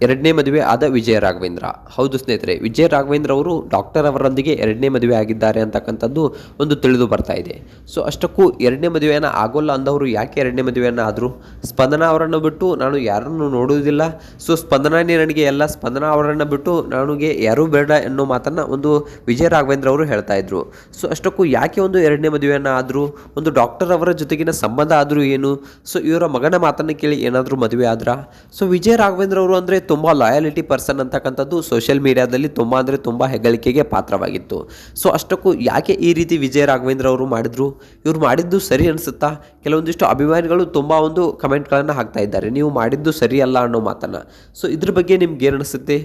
ಎರಡನೇ ಮದುವೆ ಆದ ವಿಜಯ ರಾಘವೇಂದ್ರ. ಹೌದು ಸ್ನೇಹಿತರೆ, ವಿಜಯ ರಾಘವೇಂದ್ರ ಅವರು ಡಾಕ್ಟರ್ ಅವರೊಂದಿಗೆ ಎರಡನೇ ಮದುವೆ ಆಗಿದ್ದಾರೆ ಅಂತಕ್ಕಂಥದ್ದು ಒಂದು ತಿಳಿದು ಬರ್ತಾ ಇದೆ. ಸೊ ಅಷ್ಟಕ್ಕೂ ಎರಡನೇ ಮದುವೆಯನ್ನು ಆಗೋಲ್ಲ ಅಂದವರು ಯಾಕೆ ಎರಡನೇ ಮದುವೆಯನ್ನು ಆದರು? ಸ್ಪಂದನಾ ಅವರನ್ನು ಬಿಟ್ಟು ನಾನು ಯಾರನ್ನು ನೋಡುವುದಿಲ್ಲ, ಸೊ ಸ್ಪಂದನಾನೇ ನನಗೆ ಎಲ್ಲ, ಸ್ಪಂದನಾ ಅವರನ್ನು ಬಿಟ್ಟು ನನಗೆ ಯಾರೂ ಬೇಡ ಎನ್ನೋ ಮಾತನ್ನು ಒಂದು ವಿಜಯ ರಾಘವೇಂದ್ರ ಅವರು ಹೇಳ್ತಾ ಇದ್ರು. ಸೊ ಅಷ್ಟಕ್ಕೂ ಯಾಕೆ ಒಂದು ಎರಡನೇ ಮದುವೆಯನ್ನು ಆದರು? ಒಂದು ಡಾಕ್ಟರ್ ಅವರ ಜೊತೆಗಿನ ಸಂಬಂಧ ಆದರೂ ಏನು? ಸೊ ಇವರ ಮಗನ ಮಾತನ್ನು ಕೇಳಿ ಏನಾದರೂ ಮದುವೆ ಆದ್ರಾ? ಸೊ ವಿಜಯ ರಾಘವೇಂದ್ರ ಅವರು ಅಂದರೆ ತುಂಬ ಲಾಯಾಲಿಟಿ ಪರ್ಸನ್ ಅಂತಕ್ಕಂಥದ್ದು ಸೋಷಿಯಲ್ ಮೀಡಿಯಾದಲ್ಲಿ ತುಂಬ ಹೆಗ್ಗಳಿಕೆಗೆ ಪಾತ್ರವಾಗಿತ್ತು. ಸೊ ಅಷ್ಟಕ್ಕೂ ಯಾಕೆ ಈ ರೀತಿ ವಿಜಯ ರಾಘವೇಂದ್ರ ಅವರು ಮಾಡಿದ್ರು? ಇವ್ರು ಮಾಡಿದ್ದು ಸರಿ ಅನಿಸುತ್ತಾ? ಕೆಲವೊಂದಿಷ್ಟು ಅಭಿಮಾನಿಗಳು ತುಂಬ ಒಂದು ಕಮೆಂಟ್ಗಳನ್ನು ಹಾಕ್ತಾ ಇದ್ದಾರೆ, ನೀವು ಮಾಡಿದ್ದು ಸರಿಯಲ್ಲ ಅನ್ನೋ ಮಾತನ್ನು. ಸೊ ಇದ್ರ ಬಗ್ಗೆ ನಿಮ್ಗೆ ಏನು ಅನಿಸುತ್ತೆ?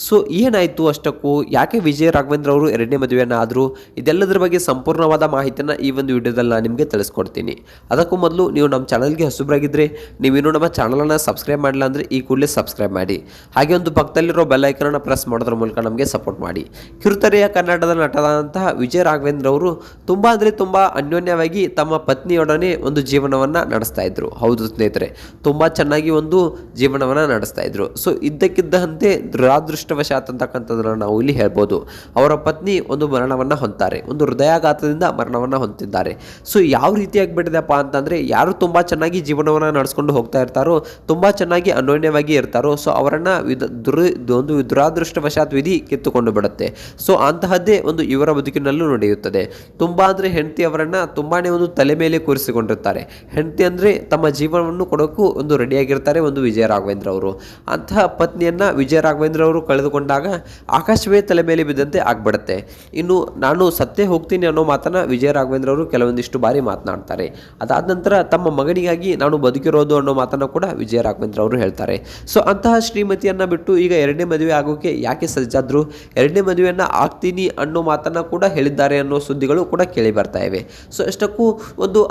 ಸೊ ಏನಾಯಿತು ಅಷ್ಟಕ್ಕೂ? ಯಾಕೆ ವಿಜಯ ರಾಘವೇಂದ್ರ ಅವರು ಎರಡನೇ ಮದುವೆಯನ್ನು ಆದರು? ಇದೆಲ್ಲದರ ಬಗ್ಗೆ ಸಂಪೂರ್ಣವಾದ ಮಾಹಿತಿಯನ್ನು ಈ ಒಂದು ವಿಡಿಯೋದಲ್ಲಿ ನಾನು ನಿಮಗೆ ತಿಳಿಸ್ಕೊಡ್ತೀನಿ. ಅದಕ್ಕೂ ಮೊದಲು ನೀವು ನಮ್ಮ ಚಾನಲ್ಗೆ ಹೊಸಬರಾಗಿದ್ದರೆ, ನೀವಿನ್ನೂ ನಮ್ಮ ಚಾನಲನ್ನು ಸಬ್ಸ್ಕ್ರೈಬ್ ಮಾಡಿಲ್ಲ ಅಂದರೆ ಈ ಕೂಡಲೇ ಸಬ್ಸ್ಕ್ರೈಬ್ ಮಾಡಿ. ಹಾಗೆ ಒಂದು ಪಕ್ಕದಲ್ಲಿರೋ ಬೆಲ್ ಐಕನನ್ನು ಪ್ರೆಸ್ ಮಾಡೋದ್ರ ಮೂಲಕ ನಮಗೆ ಸಪೋರ್ಟ್ ಮಾಡಿ. ಕಿರುತೆರೆಯ ಕನ್ನಡದ ನಟನಾದಂತಹ ವಿಜಯ ರಾಘವೇಂದ್ರ ಅವರು ತುಂಬ ಅನ್ಯೋನ್ಯವಾಗಿ ತಮ್ಮ ಪತ್ನಿಯೊಡನೆ ಒಂದು ಜೀವನವನ್ನು ನಡೆಸ್ತಾ ಇದ್ರು. ಹೌದು ಸ್ನೇಹಿತರೆ, ತುಂಬ ಚೆನ್ನಾಗಿ ಒಂದು ಜೀವನವನ್ನು ನಡೆಸ್ತಾ ಇದ್ರು. ಸೊ ಇದ್ದಕ್ಕಿದ್ದಂತೆ ದುರಾದೃಷ್ಟವಶಾತ್ ಅಂತಕ್ಕಂಥದ್ದನ್ನು ನಾವು ಇಲ್ಲಿ ಹೇಳ್ಬೋದು. ಅವರ ಪತ್ನಿ ಒಂದು ಮರಣವನ್ನು ಹೊಂತಾರೆ, ಒಂದು ಹೃದಯಾಘಾತದಿಂದ ಮರಣವನ್ನು ಹೊಂದಿದ್ದಾರೆ. ಸೊ ಯಾವ ರೀತಿಯಾಗಿ ಬಿಟ್ಟಿದೆಪ್ಪ ಅಂತಂದರೆ, ಯಾರು ತುಂಬ ಚೆನ್ನಾಗಿ ಜೀವನವನ್ನು ನಡೆಸ್ಕೊಂಡು ಹೋಗ್ತಾ ಇರ್ತಾರೋ, ತುಂಬ ಚೆನ್ನಾಗಿ ಅನ್ಯೋನ್ಯವಾಗಿ ಇರ್ತಾರೋ, ಸೊ ಅವರನ್ನು ಒಂದು ದುರಾದೃಷ್ಟವಶಾತ್ ವಿಧಿ ಕಿತ್ತುಕೊಂಡು ಬಿಡುತ್ತೆ. ಸೊ ಅಂತಹದ್ದೇ ಒಂದು ಇವರ ಬದುಕಿನಲ್ಲೂ ನಡೆಯುತ್ತದೆ. ತುಂಬ ಅಂದರೆ ಹೆಂಡತಿ ಅವರನ್ನು ತುಂಬಾ ಒಂದು ತಲೆ ಮೇಲೆ ಕೂರಿಸಿಕೊಂಡಿರ್ತಾರೆ. ಹೆಂಡತಿ ಅಂದರೆ ತಮ್ಮ ಜೀವನವನ್ನು ಕೊಡೋಕ್ಕೂ ಒಂದು ರೆಡಿಯಾಗಿರ್ತಾರೆ ಒಂದು ವಿಜಯ ರಾಘವೇಂದ್ರ ಅವರು. ಅಂತಹ ಪತ್ನಿಯನ್ನು ವಿಜಯ ರಾಘವೇಂದ್ರ ಅವರು ಕಳೆದುಕೊಂಡಾಗ ಆಕಾಶವೇ ತಲೆ ಮೇಲೆ ಬಿದ್ದಂತೆ ಆಗ್ಬಿಡುತ್ತೆ. ಇನ್ನು ನಾನು ಸತ್ತೇ ಹೋಗ್ತೀನಿ ಅನ್ನೋ ಮಾತನ್ನು ವಿಜಯ ರಾಘವೇಂದ್ರ ಅವರು ಕೆಲವೊಂದಿಷ್ಟು ಬಾರಿ ಮಾತನಾಡ್ತಾರೆ. ಅದಾದ ನಂತರ ತಮ್ಮ ಮಗನಿಗಾಗಿ ನಾನು ಬದುಕಿರೋದು ಅನ್ನೋ ಮಾತನ್ನು ಕೂಡ ವಿಜಯ ರಾಘವೇಂದ್ರ ಅವರು ಹೇಳ್ತಾರೆ. ಸೊ ಅಂತಹ ಶ್ರೀಮತಿಯನ್ನು ಬಿಟ್ಟು ಈಗ ಎರಡನೇ ಮದುವೆ ಆಗೋಕೆ ಯಾಕೆ ಸಜ್ಜಾದ್ರು? ಎರಡನೇ ಮದುವೆಯನ್ನು ಆಗ್ತೀನಿ ಅನ್ನೋ ಮಾತನ್ನು ಕೂಡ ಹೇಳಿದ್ದಾರೆ ಅನ್ನೋ ಸುದ್ದಿಗಳು ಕೂಡ ಕೇಳಿ ಬರ್ತಾ ಇವೆ. ಸೊ ಅಷ್ಟಕ್ಕೂ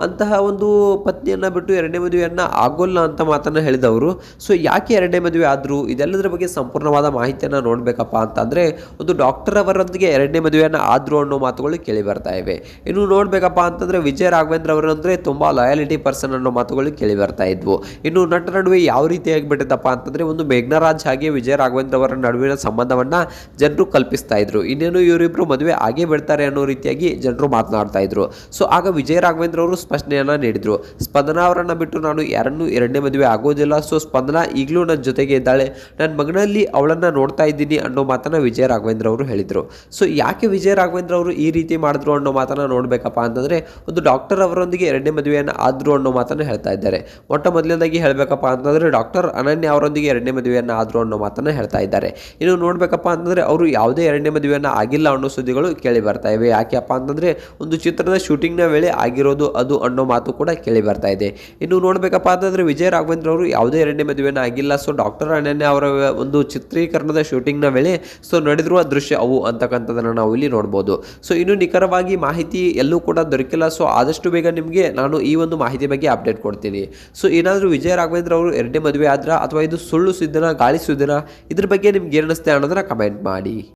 ಅಂತಹ ಒಂದು ಪತ್ನಿಯನ್ನು ಬಿಟ್ಟು ಎರಡನೇ ಮದುವೆಯನ್ನು ಆಗೋಲ್ಲ ಅಂತ ಮಾತನ್ನು ಹೇಳಿದವರು ಸೊ ಯಾಕೆ ಎರಡನೇ ಮದುವೆ ಆದರು? ಇದೆಲ್ಲದರ ಬಗ್ಗೆ ಸಂಪೂರ್ಣವಾದ ಮಾಹಿತಿಯನ್ನು ನೋಡಬೇಕಪ್ಪ ಅಂತಂದರೆ, ಒಂದು ಡಾಕ್ಟರ್ ಅವರೊಂದಿಗೆ ಎರಡನೇ ಮದುವೆಯನ್ನು ಆದರು ಅನ್ನೋ ಮಾತುಗಳು ಕೇಳಿ ಬರ್ತಾ ಇವೆ. ಇನ್ನು ನೋಡಬೇಕಪ್ಪ ಅಂತಂದರೆ ವಿಜಯ ರಾಘವೇಂದ್ರ ಅವರಂದರೆ ತುಂಬ ಲಾಯಾಲಿಟಿ ಪರ್ಸನ್ ಅನ್ನೋ ಮಾತುಗಳು ಕೇಳಿ ಬರ್ತಾ ಇದ್ವು. ಇನ್ನು ನಟರ ನಡುವೆ ಯಾವ ರೀತಿಯಾಗಿ ಬಿಟ್ಟಿದ್ದಪ್ಪ ಅಂತಂದರೆ, ಒಂದು ಮೇಘ್ನರಾಜ್ ಹಾಗೆ ವಿಜಯ ರಾಘವೇಂದ್ರ ಅವರ ನಡುವಿನ ಸಂಬಂಧವನ್ನು ಜನರು ಕಲ್ಪಿಸ್ತಾ ಇದ್ರು. ಇನ್ನೇನು ಇವರಿಬ್ಬರು ಮದುವೆ ಆಗೇ ಬಿಡ್ತಾರೆ ಅನ್ನೋ ರೀತಿಯಾಗಿ ಜನರು ಮಾತನಾಡ್ತಾ ಇದ್ರು. ಸೊ ಆಗ ವಿಜಯ ರಾಘವೇಂದ್ರ ಅವರು ಸ್ಪಷ್ಟನೆಯನ್ನು ನೀಡಿದ್ರು, ಸ್ಪಂದನಾ ಅವರನ್ನು ಬಿಟ್ಟು ನಾನು ಯಾರನ್ನೂ ಎರಡನೇ ಮದುವೆ ಆಗೋದಿಲ್ಲ. ಸೊ ಸ್ಪಂದನಾ ಈಗಲೂ ನನ್ನ ಜೊತೆಗೆ ಇದ್ದಾಳೆ, ನನ್ನ ಮಗನಲ್ಲಿ ಅವಳನ್ನು ನೋಡ್ತಾ ಇದ್ದೀನಿ ಅನ್ನೋ ಮಾತನ್ನು ವಿಜಯ ರಾಘವೇಂದ್ರ ಅವರು ಹೇಳಿದರು. ಸೊ ಯಾಕೆ ವಿಜಯ ರಾಘವೇಂದ್ರ ಅವರು ಈ ರೀತಿ ಮಾಡಿದ್ರು ಅನ್ನೋ ಮಾತನ್ನು ನೋಡಬೇಕಪ್ಪ ಅಂತಂದರೆ, ಒಂದು ಡಾಕ್ಟರ್ ಅವರೊಂದಿಗೆ ಎರಡನೇ ಮದುವೆಯನ್ನು ಆದರು ಅನ್ನೋ ಮಾತನ್ನು ಹೇಳ್ತಾ ಇದ್ದಾರೆ. ಮೊಟ್ಟ ಮೊದಲನೇದಾಗಿ ಹೇಳಬೇಕಪ್ಪ ಅಂತಂದರೆ, ಡಾಕ್ಟರ್ ಅನನ್ಯ ಅವರೊಂದಿಗೆ ಎರಡನೇ ಮದುವೆಯನ್ನು ಆದರು ಅನ್ನೋ ಮಾತನ್ನು ಹೇಳ್ತಾ ಇದ್ದಾರೆ. ಇನ್ನು ನೋಡಬೇಕಪ್ಪ ಅಂತಂದರೆ, ಅವರು ಯಾವುದೇ ಎರಡನೇ ಮದುವೆಯನ್ನು ಆಗಿಲ್ಲ ಅನ್ನೋ ಸುದ್ದಿಗಳು ಕೇಳಿ ಬರ್ತಾ ಇವೆ. ಯಾಕೆಪ್ಪ ಅಂತಂದರೆ, ಒಂದು ಚಿತ್ರದ ಶೂಟಿಂಗ್ನ ವೇಳೆ ಆಗಿರೋದು ಅದು ಅನ್ನೋ ಮಾತು ಕೂಡ ಕೇಳಿ ಬರ್ತಾ ಇದೆ. ಇನ್ನು ನೋಡಬೇಕಪ್ಪ ಅಂತಂದರೆ, ವಿಜಯ ರಾಘವೇಂದ್ರ ಅವರು ಯಾವುದೇ ಎರಡನೇ ಮದುವೆಯನ್ನು ಆಗಿಲ್ಲ. ಸೊ ಡಾಕ್ಟರ್ ಅನನ್ಯ ಅವರ ಒಂದು ಚಿತ್ರೀಕರಣದ ಶೂಟಿಂಗ್ನ ವೇಳೆ ಸೊ ನಡೆದಿರುವ ದೃಶ್ಯ ಅವು ಅಂತಕ್ಕಂಥದ್ದನ್ನು ನಾವು ಇಲ್ಲಿ ನೋಡ್ಬೋದು. ಸೊ ಇನ್ನು ನಿಖರವಾಗಿ ಮಾಹಿತಿ ಎಲ್ಲೂ ಕೂಡ ದೊರಕಿಲ್ಲ. ಸೊ ಆದಷ್ಟು ಬೇಗ ನಿಮಗೆ ನಾನು ಈ ಒಂದು ಮಾಹಿತಿ ಬಗ್ಗೆ ಅಪ್ಡೇಟ್ ಕೊಡ್ತೀನಿ. ಸೊ ಏನಾದರೂ ವಿಜಯ ರಾಘವೇಂದ್ರ ಅವರು ಎರಡನೇ ಮದುವೆ ಆದ್ರ ಅಥವಾ ಇದು ಸುಳ್ಳು ಸುದ್ದಿನ, ಗಾಳಿ ಸುದ್ದಿನ, ಇದ್ರ ಬಗ್ಗೆ ನಿಮ್ಗೆ ಏನು ಅನ್ನಿಸ್ತೆ ಅನ್ನೋದನ್ನ ಕಮೆಂಟ್ ಮಾಡಿ.